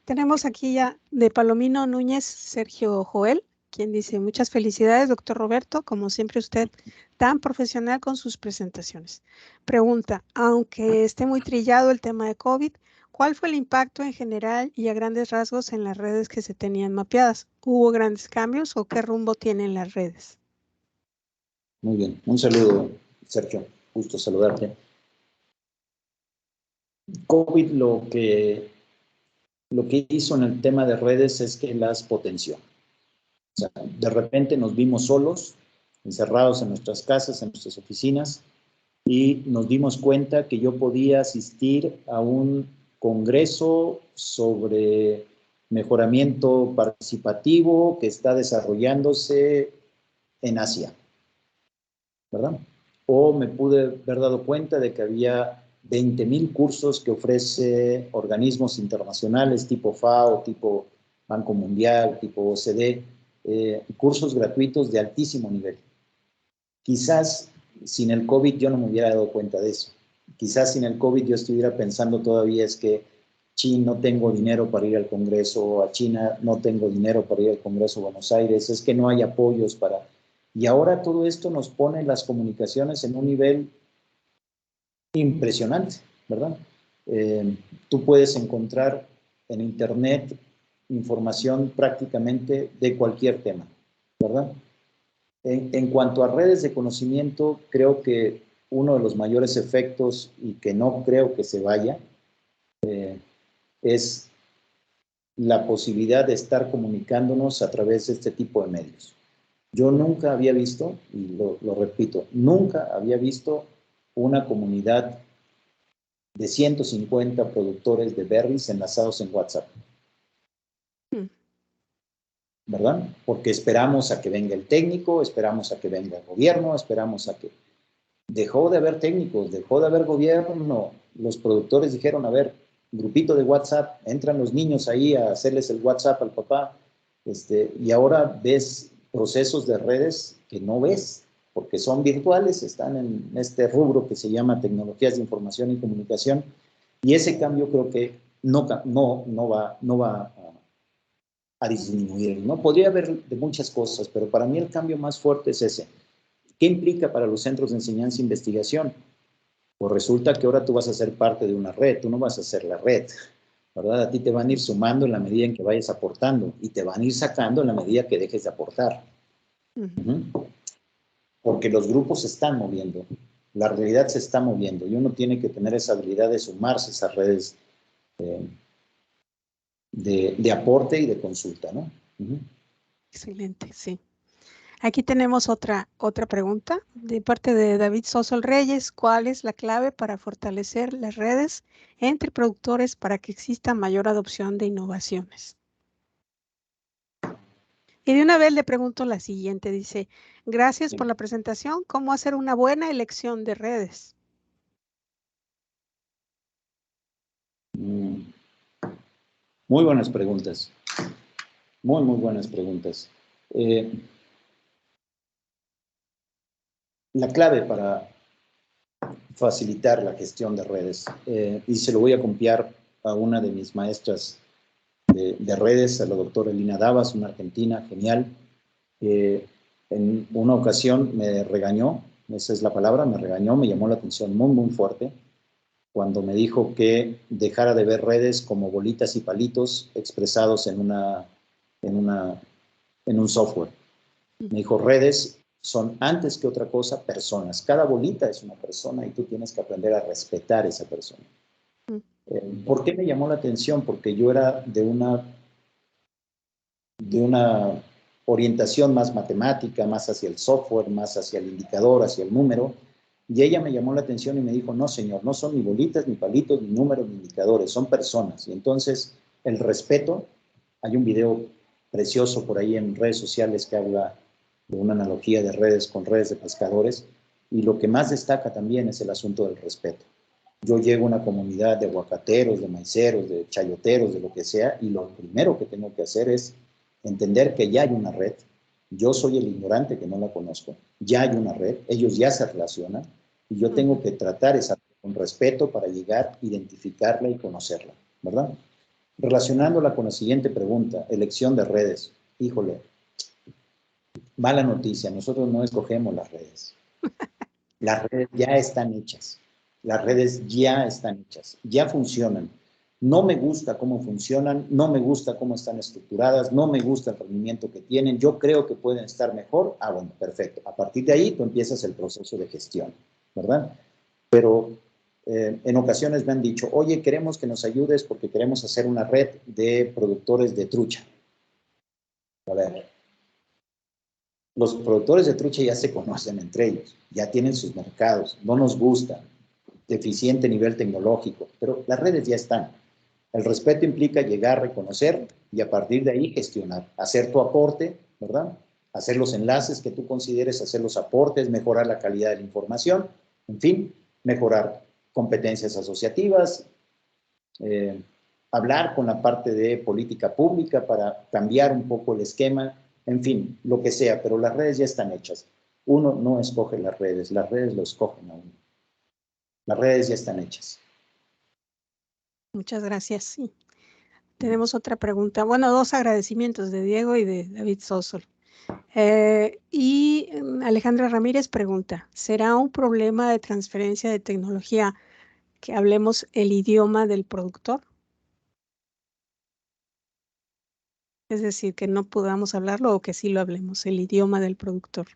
Tenemos aquí ya de Palomino Núñez, Sergio Joel, quien dice, muchas felicidades, doctor Roberto, como siempre usted tan profesional con sus presentaciones. Pregunta, aunque esté muy trillado el tema de COVID, ¿cuál fue el impacto en general y a grandes rasgos en las redes que se tenían mapeadas? ¿Hubo grandes cambios o qué rumbo tienen las redes? Muy bien, un saludo, Sergio, gusto saludarte. COVID lo que hizo en el tema de redes es que las potenció. O sea, de repente nos vimos solos, encerrados en nuestras casas, en nuestras oficinas, y nos dimos cuenta que yo podía asistir a un congreso sobre mejoramiento participativo que está desarrollándose en Asia, ¿verdad? O me pude haber dado cuenta de que había 20,000 cursos que ofrece organismos internacionales tipo FAO, tipo Banco Mundial, tipo OCDE, cursos gratuitos de altísimo nivel. Quizás sin el COVID yo no me hubiera dado cuenta de eso. Quizás sin el COVID yo estuviera pensando todavía es que China no tengo dinero para ir al Congreso, a China no tengo dinero para ir al Congreso de Buenos Aires, es que no hay apoyos para... Y ahora todo esto nos pone las comunicaciones en un nivel impresionante, ¿verdad? Tú puedes encontrar en Internet información prácticamente de cualquier tema, ¿verdad? En cuanto a redes de conocimiento, creo que uno de los mayores efectos, y que no creo que se vaya, es la posibilidad de estar comunicándonos a través de este tipo de medios. Yo nunca había visto, y lo repito, nunca había visto una comunidad de 150 productores de berries enlazados en WhatsApp. ¿Verdad? Porque esperamos a que venga el técnico, esperamos a que venga el gobierno, esperamos a que... Dejó de haber técnicos, dejó de haber gobierno. Los productores dijeron, a ver, grupito de WhatsApp, entran los niños ahí a hacerles el WhatsApp al papá, y ahora ves procesos de redes que no ves, porque son virtuales, están en este rubro que se llama tecnologías de información y comunicación, y ese cambio creo que no va a disminuir, ¿no? Podría haber de muchas cosas, pero para mí el cambio más fuerte es ese. ¿Qué implica para los centros de enseñanza e investigación? Pues resulta que ahora tú vas a ser parte de una red, tú no vas a ser la red, ¿verdad? A ti te van a ir sumando en la medida en que vayas aportando y te van a ir sacando en la medida que dejes de aportar. Porque los grupos se están moviendo, la realidad se está moviendo y uno tiene que tener esa habilidad de sumarse a esas redes de aporte y de consulta, ¿no? Excelente, sí. Aquí tenemos otra pregunta de parte de David Sosol Reyes. ¿Cuál es la clave para fortalecer las redes entre productores para que exista mayor adopción de innovaciones? Y de una vez le pregunto la siguiente, dice, gracias por la presentación, ¿cómo hacer una buena elección de redes? Muy buenas preguntas. Muy buenas preguntas. La clave para facilitar la gestión de redes, y se lo voy a copiar a una de mis maestras de redes, a la doctora Elina Davas, una argentina genial, que en una ocasión me regañó, esa es la palabra, me regañó, me llamó la atención muy fuerte, cuando me dijo que dejara de ver redes como bolitas y palitos expresados en un software. Me dijo, redes son antes que otra cosa personas. Cada bolita es una persona y tú tienes que aprender a respetar a esa persona. ¿Por qué me llamó la atención? Porque yo era de una orientación más matemática, más hacia el software, más hacia el indicador, hacia el número. Y ella me llamó la atención y me dijo, no señor, no son ni bolitas, ni palitos, ni números, ni indicadores, son personas. Y entonces el respeto, hay un video precioso por ahí en redes sociales que habla de una analogía de redes con redes de pescadores, y lo que más destaca también es el asunto del respeto. Yo llego a una comunidad de aguacateros, de maiceros, de chayoteros, de lo que sea, y lo primero que tengo que hacer es entender que ya hay una red. Yo soy el ignorante que no la conozco. Ya hay una red, ellos ya se relacionan, y yo tengo que tratar esa red con respeto para llegar, identificarla y conocerla, ¿verdad? Relacionándola con la siguiente pregunta, elección de redes. Híjole, mala noticia, nosotros no escogemos las redes. Las redes ya están hechas. Las redes ya están hechas, ya funcionan. No me gusta cómo funcionan, no me gusta cómo están estructuradas, no me gusta el rendimiento que tienen, yo creo que pueden estar mejor. Ah, bueno, perfecto. A partir de ahí tú empiezas el proceso de gestión, ¿verdad? Pero en ocasiones me han dicho, oye, queremos que nos ayudes porque queremos hacer una red de productores de trucha. A ver, los productores de trucha ya se conocen entre ellos, ya tienen sus mercados, no nos gusta, deficiente nivel tecnológico, pero las redes ya están. El respeto implica llegar, reconocer y a partir de ahí gestionar, hacer tu aporte, ¿verdad? Hacer los enlaces que tú consideres, hacer los aportes, mejorar la calidad de la información, en fin, mejorar competencias asociativas, hablar con la parte de política pública para cambiar un poco el esquema, en fin, lo que sea, pero las redes ya están hechas. Uno no escoge las redes lo escogen a uno. Las redes ya están hechas. Muchas gracias. Sí. Tenemos otra pregunta. Bueno, dos agradecimientos de Diego y de David Sosol. Alejandra Ramírez pregunta, ¿será un problema de transferencia de tecnología que hablemos el idioma del productor? Es decir, que no podamos hablarlo o que sí lo hablemos, el idioma del productor.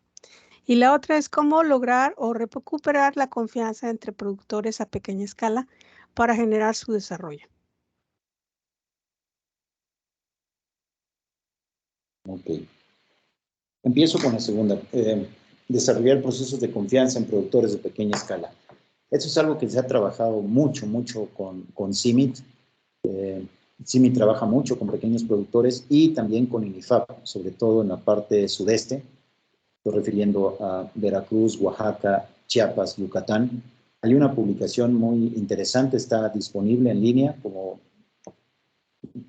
Y la otra es cómo lograr o recuperar la confianza entre productores a pequeña escala para generar su desarrollo. Ok. Empiezo con la segunda. Desarrollar procesos de confianza en productores de pequeña escala. Eso es algo que se ha trabajado mucho con CIMIT. CIMIT trabaja mucho con pequeños productores y también con INIFAP, sobre todo en la parte sudeste. Estoy refiriendo a Veracruz, Oaxaca, Chiapas, Yucatán. Hay una publicación muy interesante, está disponible en línea, como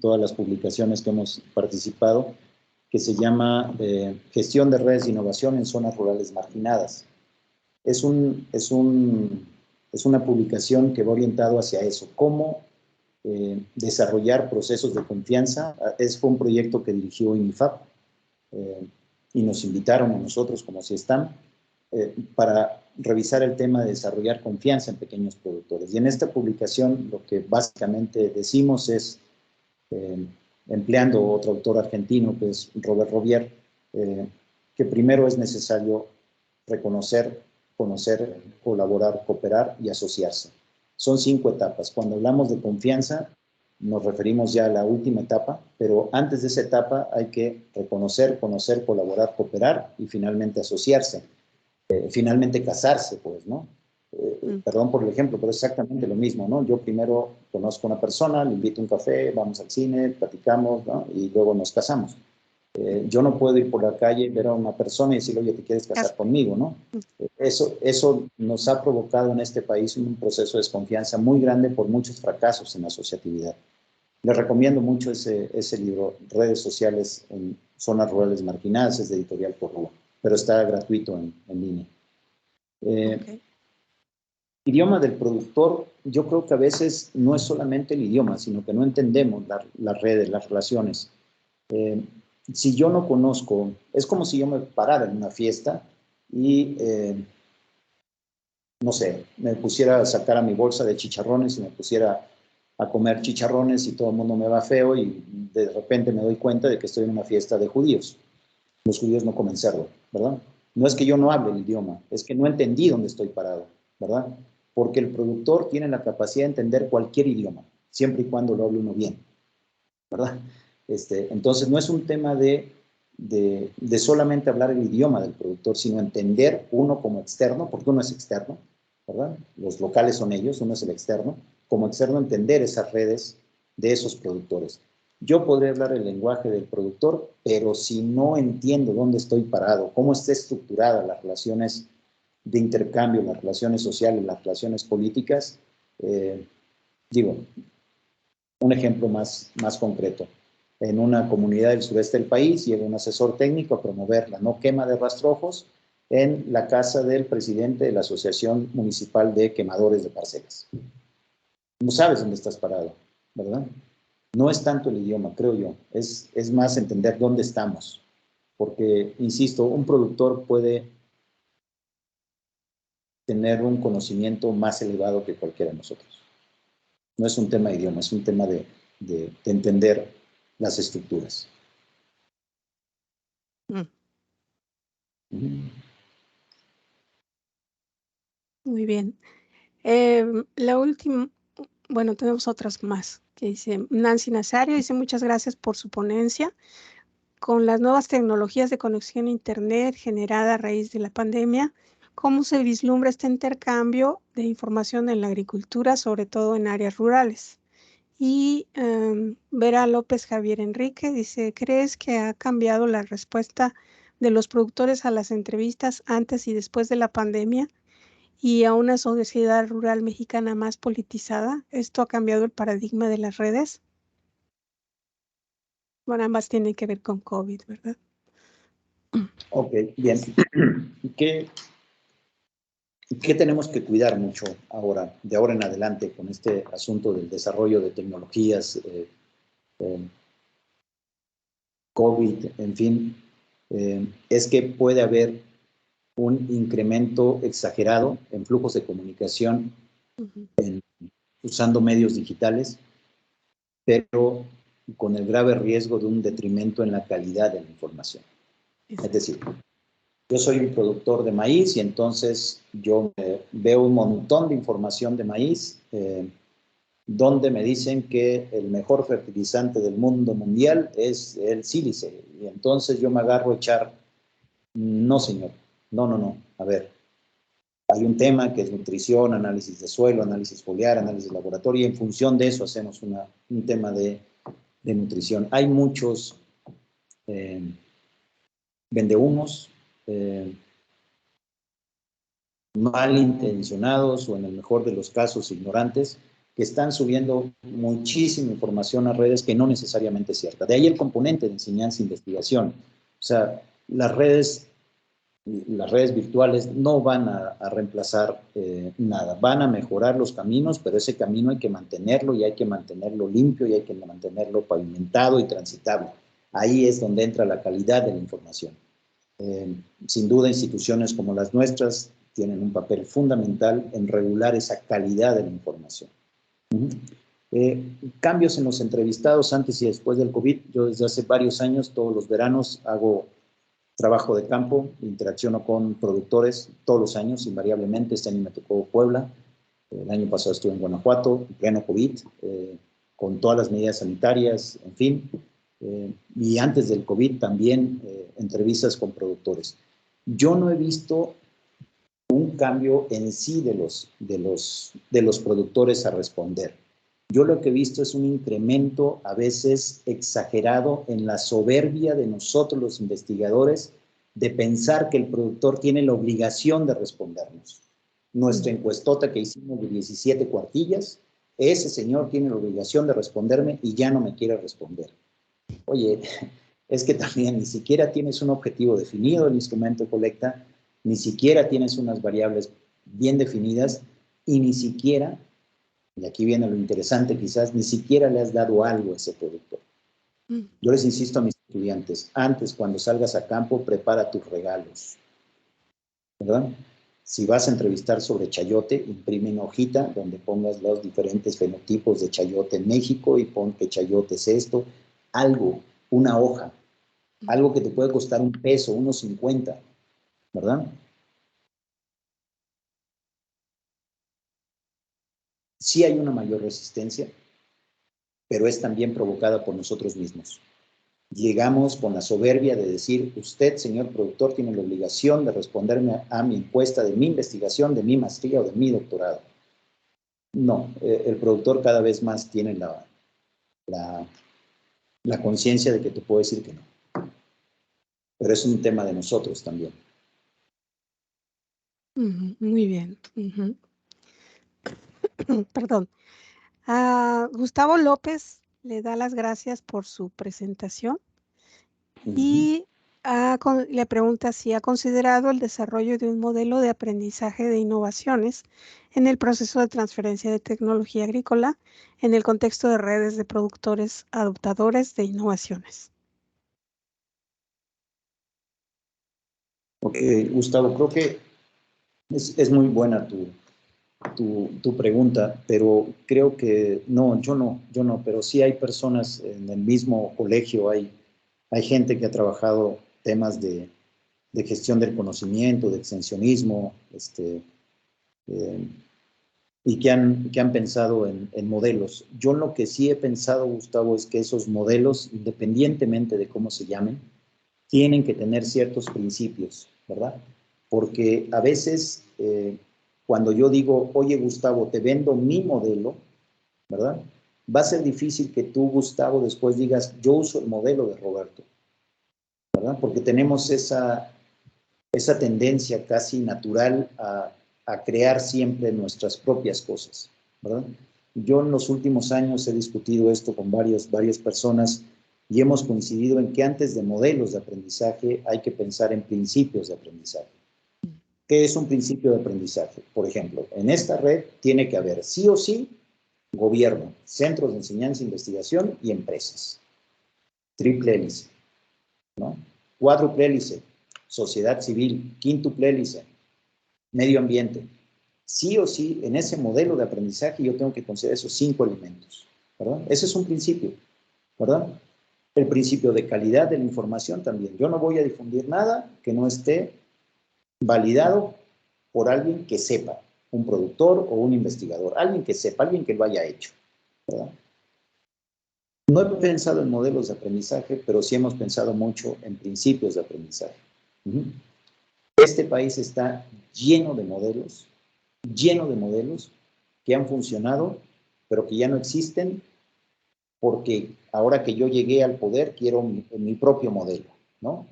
todas las publicaciones que hemos participado, que se llama Gestión de Redes de Innovación en Zonas Rurales Marginadas. Es una publicación que va orientado hacia eso, cómo desarrollar procesos de confianza. Fue un proyecto que dirigió INIFAP y nos invitaron a nosotros como CIESTAM para revisar el tema de desarrollar confianza en pequeños productores. Y en esta publicación lo que básicamente decimos es, empleando otro autor argentino que es Robert Rovier, que primero es necesario reconocer, conocer, colaborar, cooperar y asociarse. Son 5 etapas. Cuando hablamos de confianza, nos referimos ya a la última etapa, pero antes de esa etapa hay que reconocer, conocer, colaborar, cooperar y finalmente asociarse. Finalmente casarse, pues, ¿no? Perdón por el ejemplo, pero es exactamente lo mismo, ¿no? Yo primero conozco a una persona, le invito a un café, vamos al cine, platicamos, ¿no? Y luego nos casamos. Yo no puedo ir por la calle, ver a una persona y decirle, oye, ¿te quieres casar conmigo, no? Eso nos ha provocado en este país un proceso de desconfianza muy grande por muchos fracasos en la asociatividad. Les recomiendo mucho ese libro, Redes Sociales en Zonas Rurales Marginadas, es de Editorial Porrúa, pero está gratuito en línea. Okay. Idioma del productor, yo creo que a veces no es solamente el idioma, sino que no entendemos las redes, las relaciones. Si yo no conozco, es como si yo me parara en una fiesta y, no sé, me pusiera a sacar a mi bolsa de chicharrones y me pusiera a comer chicharrones y todo el mundo me va feo y de repente me doy cuenta de que estoy en una fiesta de judíos. Los judíos no comen cerdo, ¿verdad? No es que yo no hable el idioma, es que no entendí dónde estoy parado, ¿verdad? Porque el productor tiene la capacidad de entender cualquier idioma, siempre y cuando lo hable uno bien, ¿verdad? Entonces, no es un tema de solamente hablar el idioma del productor, sino entender uno como externo, porque uno es externo, ¿verdad? Los locales son ellos, uno es el externo. Como externo, entender esas redes de esos productores. Yo podría hablar el lenguaje del productor, pero si no entiendo dónde estoy parado, cómo está estructurada las relaciones de intercambio, las relaciones sociales, las relaciones políticas, digo, un ejemplo más concreto. En una comunidad del sureste del país llega un asesor técnico a promover la no quema de rastrojos en la casa del presidente de la Asociación Municipal de Quemadores de Parcelas. No sabes dónde estás parado, ¿verdad? No es tanto el idioma, creo yo, es más entender dónde estamos. Porque, insisto, un productor puede tener un conocimiento más elevado que cualquiera de nosotros. No es un tema de idioma, es un tema de entender las estructuras. Muy bien. La última, bueno, tenemos otras más que dice Nancy Nazario, dice muchas gracias por su ponencia. Con las nuevas tecnologías de conexión a Internet generada a raíz de la pandemia, ¿cómo se vislumbra este intercambio de información en la agricultura, sobre todo en áreas rurales? Y Vera López Javier Enrique dice, ¿crees que ha cambiado la respuesta de los productores a las entrevistas antes y después de la pandemia y a una sociedad rural mexicana más politizada? ¿Esto ha cambiado el paradigma de las redes? Bueno, ambas tienen que ver con COVID, ¿verdad? Ok, bien. ¿Qué tenemos que cuidar mucho ahora, de ahora en adelante, con este asunto del desarrollo de tecnologías, COVID, en fin? Es que puede haber un incremento exagerado en flujos de comunicación usando medios digitales, pero con el grave riesgo de un detrimento en la calidad de la información. Es decir, yo soy un productor de maíz y entonces yo veo un montón de información de maíz donde me dicen que el mejor fertilizante del mundo mundial es el sílice. Y entonces yo me agarro a echar, no señor, no, a ver, hay un tema que es nutrición, análisis de suelo, análisis foliar, análisis de laboratorio, y en función de eso hacemos un tema de nutrición. Hay muchos vendehumos, malintencionados o en el mejor de los casos ignorantes, que están subiendo muchísima información a redes que no necesariamente es cierta. De ahí el componente de enseñanza e investigación. O sea, las redes virtuales no van a reemplazar nada, van a mejorar los caminos, pero ese camino hay que mantenerlo y hay que mantenerlo limpio y hay que mantenerlo pavimentado y transitable. Ahí es donde entra la calidad de la información. Sin duda, instituciones como las nuestras tienen un papel fundamental en regular esa calidad de la información. Cambios en los entrevistados antes y después del COVID. Yo desde hace varios años, todos los veranos, hago trabajo de campo, interacciono con productores todos los años, invariablemente. Este año me tocó Puebla, el año pasado estuve en Guanajuato, en pleno COVID, con todas las medidas sanitarias, en fin. Y antes del COVID también entrevistas con productores. Yo no he visto un cambio en sí de los productores a responder. Yo lo que he visto es un incremento a veces exagerado en la soberbia de nosotros los investigadores de pensar que el productor tiene la obligación de respondernos. Nuestra encuestota que hicimos de 17 cuartillas, ese señor tiene la obligación de responderme y ya no me quiere responder. Oye, es que también ni siquiera tienes un objetivo definido del instrumento de colecta, ni siquiera tienes unas variables bien definidas y ni siquiera, y aquí viene lo interesante quizás, ni siquiera le has dado algo a ese productor. Yo les insisto a mis estudiantes, antes cuando salgas a campo, prepara tus regalos, ¿verdad? Si vas a entrevistar sobre chayote, imprime una hojita donde pongas los diferentes fenotipos de chayote en México y pon que chayote es esto, algo, una hoja, algo que te puede costar $1, $1.50, ¿verdad? Sí hay una mayor resistencia, pero es también provocada por nosotros mismos. Llegamos con la soberbia de decir, usted, señor productor, tiene la obligación de responderme a mi encuesta de mi investigación, de mi maestría o de mi doctorado. No, el productor cada vez más tiene la conciencia de que te puedo decir que no. Pero es un tema de nosotros también. Muy bien. Perdón. Gustavo López le da las gracias por su presentación y le pregunta si ha considerado el desarrollo de un modelo de aprendizaje de innovaciones en el proceso de transferencia de tecnología agrícola en el contexto de redes de productores adoptadores de innovaciones. Ok, Gustavo, creo que es muy buena tu pregunta, pero creo que no, yo no, pero sí hay personas en el mismo colegio, hay gente que ha trabajado temas de gestión del conocimiento, de extensionismo, y que han pensado en modelos. Yo lo que sí he pensado, Gustavo, es que esos modelos, independientemente de cómo se llamen, tienen que tener ciertos principios, ¿verdad? Porque a veces, cuando yo digo, oye, Gustavo, te vendo mi modelo, ¿verdad? Va a ser difícil que tú, Gustavo, después digas, yo uso el modelo de Roberto, ¿verdad? Porque tenemos esa tendencia casi natural a crear siempre nuestras propias cosas, ¿verdad? Yo en los últimos años he discutido esto con varias personas y hemos coincidido en que antes de modelos de aprendizaje hay que pensar en principios de aprendizaje. ¿Qué es un principio de aprendizaje? Por ejemplo, en esta red tiene que haber sí o sí gobierno, centros de enseñanza e investigación y empresas. Triple hélice, ¿no? Cuádruple hélice, sociedad civil. Quíntuple hélice, medio ambiente. Sí o sí, en ese modelo de aprendizaje yo tengo que considerar esos 5 elementos, ¿verdad? Ese es un principio, ¿verdad? El principio de calidad de la información también. Yo no voy a difundir nada que no esté validado por alguien que sepa, un productor o un investigador, alguien que sepa, alguien que lo haya hecho, ¿verdad? No he pensado en modelos de aprendizaje, pero sí hemos pensado mucho en principios de aprendizaje. Este país está lleno de modelos que han funcionado, pero que ya no existen, porque ahora que yo llegué al poder quiero mi propio modelo, ¿no?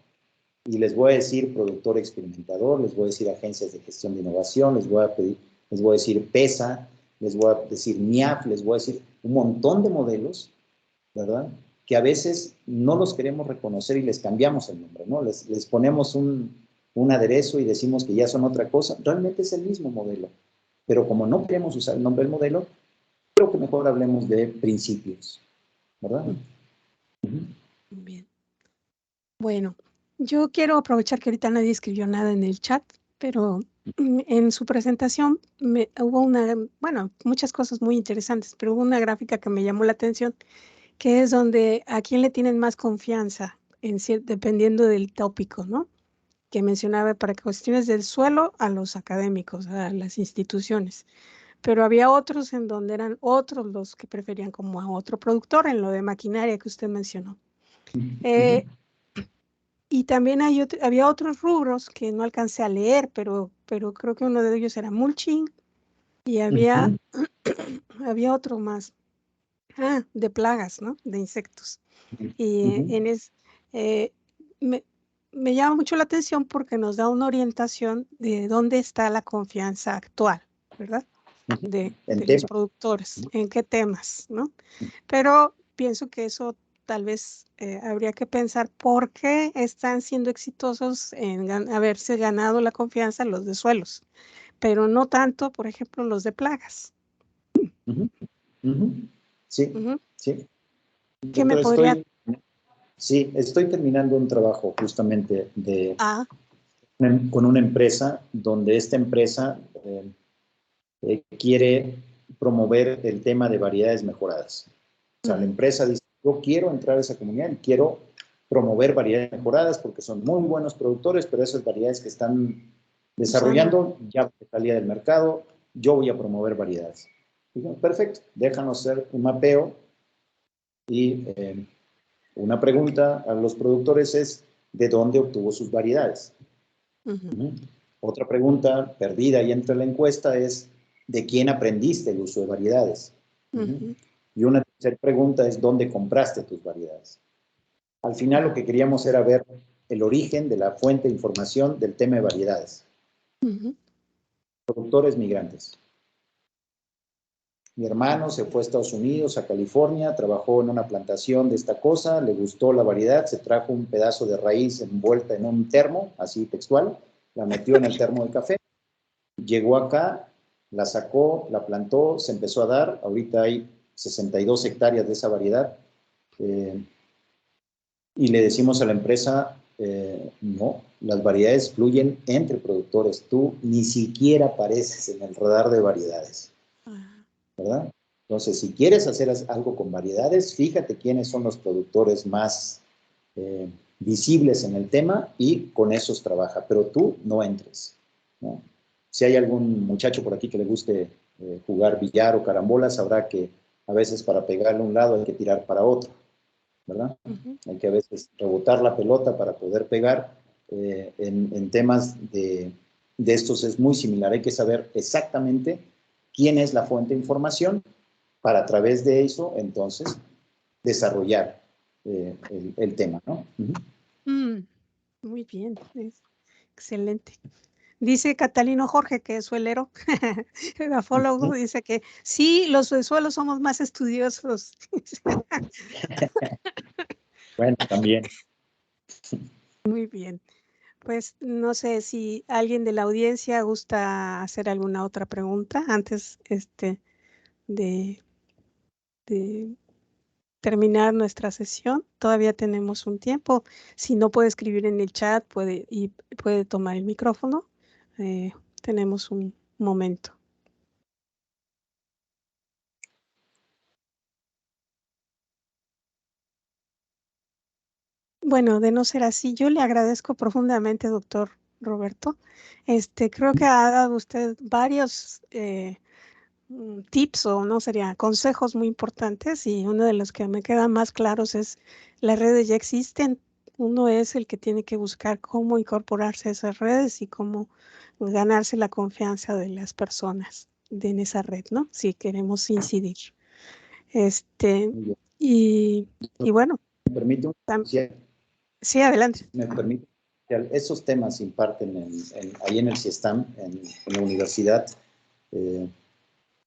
Y les voy a decir productor experimentador, les voy a decir agencias de gestión de innovación, les voy a decir PESA, les voy a decir NIAF, les voy a decir un montón de modelos, ¿verdad? Que a veces no los queremos reconocer y les cambiamos el nombre, ¿no? Les ponemos un aderezo y decimos que ya son otra cosa. Realmente es el mismo modelo. Pero como no queremos usar el nombre del modelo, creo que mejor hablemos de principios, ¿verdad? Bien. Bueno, yo quiero aprovechar que ahorita nadie escribió nada en el chat, pero en su presentación hubo muchas cosas muy interesantes, pero hubo una gráfica que me llamó la atención, que es donde a quién le tienen más confianza, dependiendo del tópico, ¿no? Que mencionaba para cuestiones del suelo a los académicos, a las instituciones. Pero había otros en donde eran otros los que preferían como a otro productor en lo de maquinaria que usted mencionó. Y también había otros rubros que no alcancé a leer, pero creo que uno de ellos era mulching y había otro más, de plagas, ¿no? De insectos. Y me llama mucho la atención porque nos da una orientación de dónde está la confianza actual, ¿verdad? De los productores, en qué temas, ¿no? Pero pienso que eso tal vez habría que pensar por qué están siendo exitosos en haberse ganado la confianza los de suelos, pero no tanto, por ejemplo, los de plagas. Sí, sí. ¿Qué me podría...? Sí, estoy terminando un trabajo justamente con una empresa donde esta empresa quiere promover el tema de variedades mejoradas. O sea, la empresa dice, yo quiero entrar a esa comunidad y quiero promover variedades mejoradas porque son muy buenos productores, pero esas variedades que están desarrollando ya salía del mercado, yo voy a promover variedades. Dijimos, perfecto, déjanos hacer un mapeo y una pregunta a los productores es, ¿de dónde obtuvo sus variedades? Otra pregunta perdida ahí entre la encuesta es, ¿de quién aprendiste el uso de variedades? Y una tercera pregunta es, ¿dónde compraste tus variedades? Al final lo que queríamos era ver el origen de la fuente de información del tema de variedades. Productores migrantes. Mi hermano se fue a Estados Unidos, a California, trabajó en una plantación de esta cosa, le gustó la variedad, se trajo un pedazo de raíz envuelta en un termo, así textual, la metió en el termo de café, llegó acá, la sacó, la plantó, se empezó a dar, ahorita hay 62 hectáreas de esa variedad, y le decimos a la empresa, no, las variedades fluyen entre productores, tú ni siquiera apareces en el radar de variedades, ¿verdad? Entonces, si quieres hacer algo con variedades, fíjate quiénes son los productores más visibles en el tema y con esos trabaja, pero tú no entres, ¿no? Si hay algún muchacho por aquí que le guste jugar billar o carambola, sabrá que a veces para pegarle a un lado hay que tirar para otro, ¿verdad? Hay que a veces rebotar la pelota para poder pegar. En temas de estos es muy similar, hay que saber exactamente quién es la fuente de información para a través de eso, entonces, desarrollar el tema, ¿no? Muy bien, es excelente. Dice Catalino Jorge, que es suelero, grafólogo, dice que sí, los suelos somos más estudiosos. Bueno, también. Muy bien. Pues no sé si alguien de la audiencia gusta hacer alguna otra pregunta antes de terminar nuestra sesión. Todavía tenemos un tiempo. Si no puede escribir en el chat, puede tomar el micrófono. Tenemos un momento. Bueno, de no ser así, yo le agradezco profundamente, doctor Roberto. Creo que ha dado usted varios tips o no sería consejos muy importantes, y uno de los que me quedan más claros es las redes ya existen. Uno es el que tiene que buscar cómo incorporarse a esas redes y cómo ganarse la confianza de las personas en esa red, ¿no? Si queremos incidir. Y bueno. ¿Me permite Sí, adelante. Me permite, esos temas se imparten ahí en el CIESTAM, en la universidad,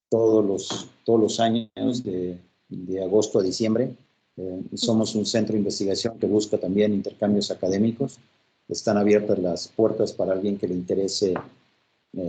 todos los años de agosto a diciembre. Somos un centro de investigación que busca también intercambios académicos. Están abiertas las puertas para alguien que le interese